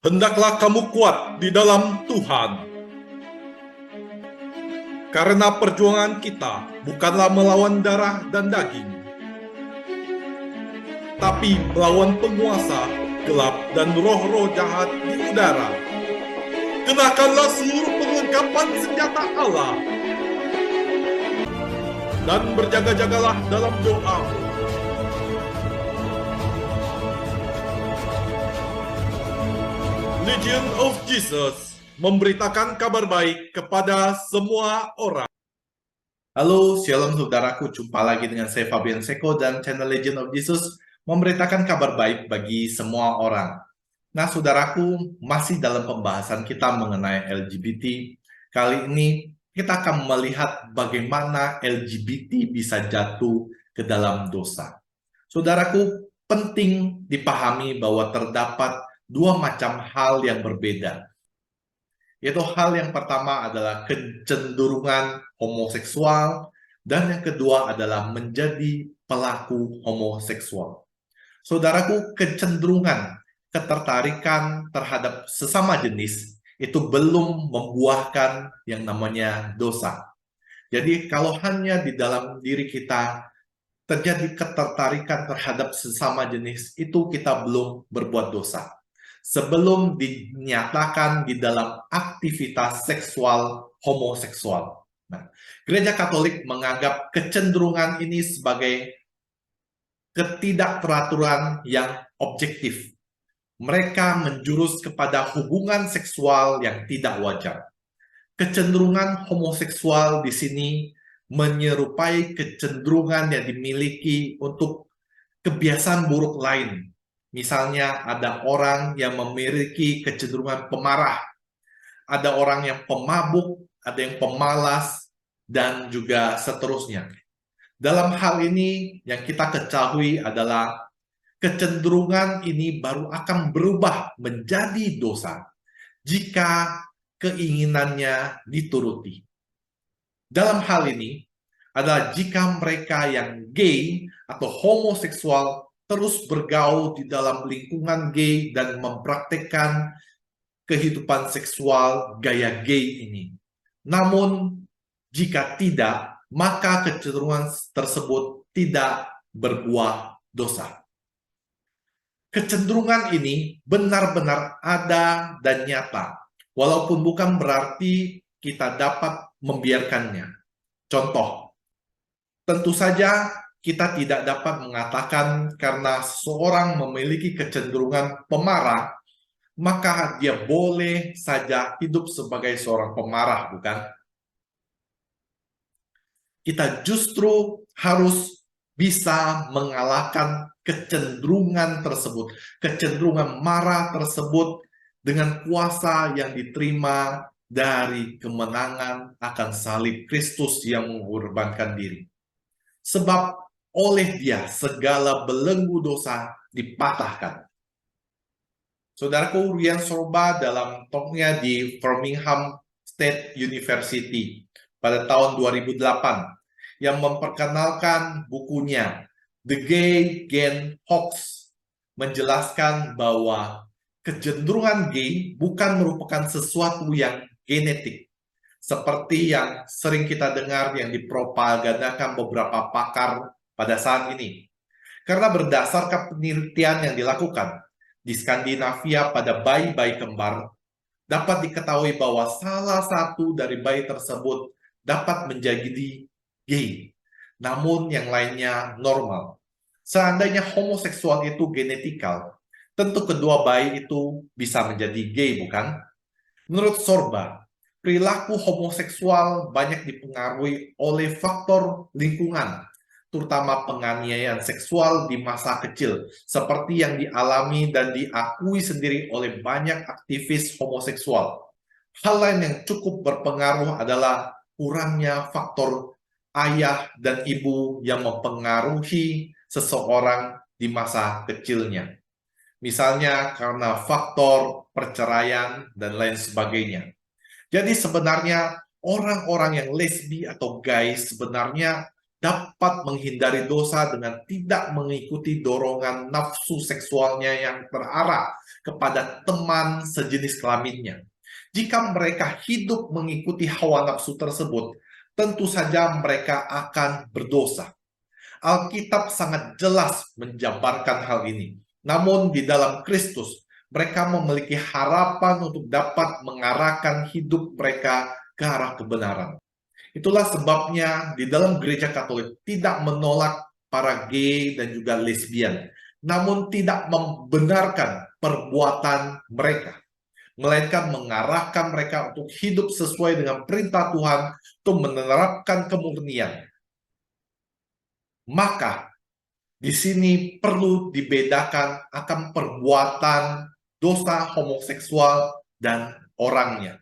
Hendaklah kamu kuat di dalam Tuhan. Karena perjuangan kita bukanlah melawan darah dan daging, tapi melawan penguasa gelap dan roh-roh jahat di udara. Kenakanlah seluruh perlengkapan senjata Allah dan berjaga-jagalah dalam doa. Legion of Jesus memberitakan kabar baik kepada semua orang. Halo, shalom saudaraku. Jumpa lagi dengan saya Fabian Seko dan channel Legion of Jesus memberitakan kabar baik bagi semua orang. Nah, saudaraku, masih dalam pembahasan kita mengenai LGBT. Kali ini kita akan melihat bagaimana LGBT bisa jatuh ke dalam dosa. Saudaraku, penting dipahami bahwa terdapat dua macam hal yang berbeda. Yaitu hal yang pertama adalah kecenderungan homoseksual, dan yang kedua adalah menjadi pelaku homoseksual. Saudaraku, kecenderungan, ketertarikan terhadap sesama jenis itu belum membuahkan yang namanya dosa. Jadi kalau hanya di dalam diri kita terjadi ketertarikan terhadap sesama jenis, itu kita belum berbuat dosa. Sebelum dinyatakan di dalam aktivitas seksual homoseksual. Nah, Gereja Katolik menganggap kecenderungan ini sebagai ketidakteraturan yang objektif. Mereka menjurus kepada hubungan seksual yang tidak wajar. Kecenderungan homoseksual di sini menyerupai kecenderungan yang dimiliki untuk kebiasaan buruk lain. Misalnya ada orang yang memiliki kecenderungan pemarah, ada orang yang pemabuk, ada yang pemalas, dan juga seterusnya. Dalam hal ini yang kita ketahui adalah kecenderungan ini baru akan berubah menjadi dosa jika keinginannya dituruti. Dalam hal ini adalah jika mereka yang gay atau homoseksual terus bergaul di dalam lingkungan gay dan mempraktikkan kehidupan seksual gaya gay ini. Namun, jika tidak, maka kecenderungan tersebut tidak berbuah dosa. Kecenderungan ini benar-benar ada dan nyata, walaupun bukan berarti kita dapat membiarkannya. Contoh, tentu saja kita tidak dapat mengatakan karena seseorang memiliki kecenderungan pemarah, maka dia boleh saja hidup sebagai seorang pemarah, bukan? Kita justru harus bisa mengalahkan kecenderungan tersebut, kecenderungan marah tersebut dengan kuasa yang diterima dari kemenangan akan salib Kristus yang mengorbankan diri. Sebab oleh dia segala belenggu dosa dipatahkan. Saudaraku, Rian Sorba dalam talknya di Birmingham State University pada tahun 2008 yang memperkenalkan bukunya The Gay Gen Hoax menjelaskan bahwa kecenderungan gay bukan merupakan sesuatu yang genetik seperti yang sering kita dengar yang dipropagandakan beberapa pakar pada saat ini. Karena berdasarkan penelitian yang dilakukan di Skandinavia pada bayi-bayi kembar, dapat diketahui bahwa salah satu dari bayi tersebut dapat menjadi gay, namun yang lainnya normal. Seandainya homoseksual itu genetikal, tentu kedua bayi itu bisa menjadi gay, bukan? Menurut Sorba, perilaku homoseksual banyak dipengaruhi oleh faktor lingkungan, terutama penganiayaan seksual di masa kecil, seperti yang dialami dan diakui sendiri oleh banyak aktivis homoseksual. Hal lain yang cukup berpengaruh adalah kurangnya faktor ayah dan ibu yang mempengaruhi seseorang di masa kecilnya. Misalnya karena faktor perceraian dan lain sebagainya. Jadi sebenarnya orang-orang yang lesbi atau gay sebenarnya dapat menghindari dosa dengan tidak mengikuti dorongan nafsu seksualnya yang terarah kepada teman sejenis kelaminnya. Jika mereka hidup mengikuti hawa nafsu tersebut, tentu saja mereka akan berdosa. Alkitab sangat jelas menjabarkan hal ini. Namun di dalam Kristus, mereka memiliki harapan untuk dapat mengarahkan hidup mereka ke arah kebenaran. Itulah sebabnya di dalam gereja Katolik tidak menolak para gay dan juga lesbian, namun tidak membenarkan perbuatan mereka, melainkan mengarahkan mereka untuk hidup sesuai dengan perintah Tuhan untuk menerapkan kemurnian. Maka di sini perlu dibedakan akan perbuatan dosa homoseksual dan orangnya.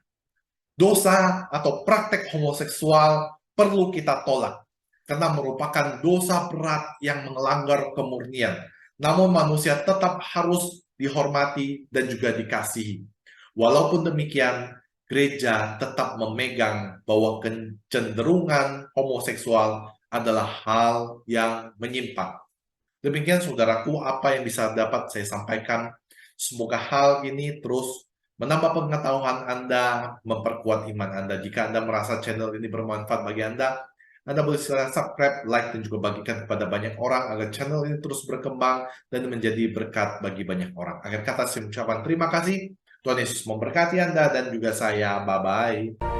Dosa atau praktek homoseksual perlu kita tolak karena merupakan dosa berat yang melanggar kemurnian. Namun manusia tetap harus dihormati dan juga dikasihi. Walaupun demikian, gereja tetap memegang bahwa kecenderungan homoseksual adalah hal yang menyimpang. Demikian saudaraku, apa yang bisa dapat saya sampaikan. Semoga hal ini terus menambah pengetahuan Anda, memperkuat iman Anda. Jika Anda merasa channel ini bermanfaat bagi Anda boleh silahkan subscribe, like, dan juga bagikan kepada banyak orang agar channel ini terus berkembang dan menjadi berkat bagi banyak orang. Akhir kata saya ucapkan terima kasih. Tuhan Yesus memberkati Anda dan juga saya. Bye-bye.